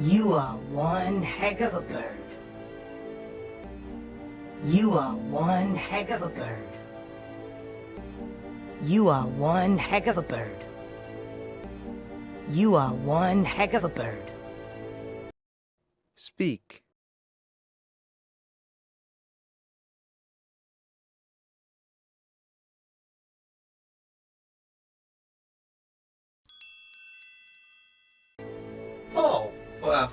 You are one heck of a bird. You are one heck of a bird. You are one heck of a bird. You are one heck of a bird. Speak. Oh, well.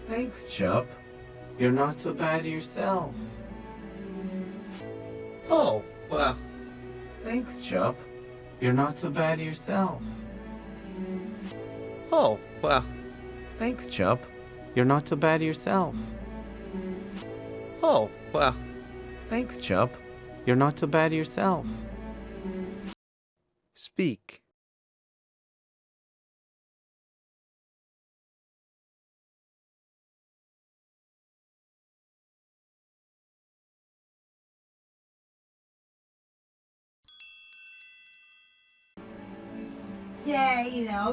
Thanks, Chump. You're not so bad yourself. Oh, well. Thanks, Chump. You're not so bad yourself. Oh, well. Thanks, Chump. You're not so bad yourself. Oh, well. Thanks, Chump. You're not so bad yourself. Speak. Yeah,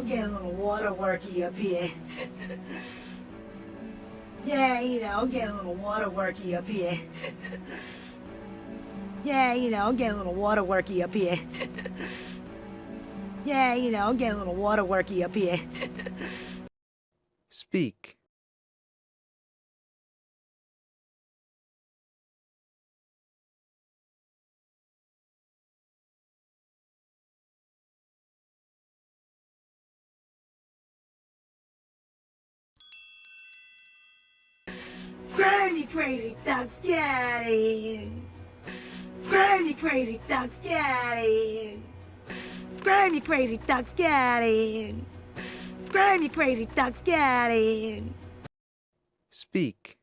get a little waterwork-y up here. Yeah, get a little waterwork-y up here. Yeah, get a little waterwork-y up here. Yeah, get a little waterwork-y up here. Speak. Scram, you crazy ducks, get out of here. Scram, you crazy ducks, get out of here. Scram, you crazy ducks, get out of here. Scram, you crazy ducks, get out of here. Speak.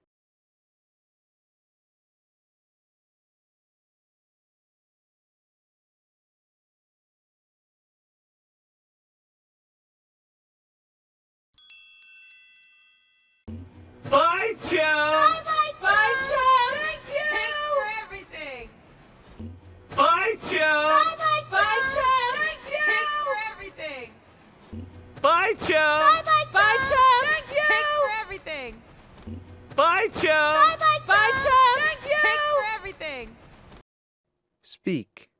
Bye, Chump! Bye, Chump! Thank you! Thanks for everything! Bye, Chump! Bye, Chump! Thank you! Thanks for everything! Bye, Chump! Bye, Chump! Thank you! Thanks for everything! Bye, Chump! Bye, Chump! Thank you! Thanks for everything! Speak.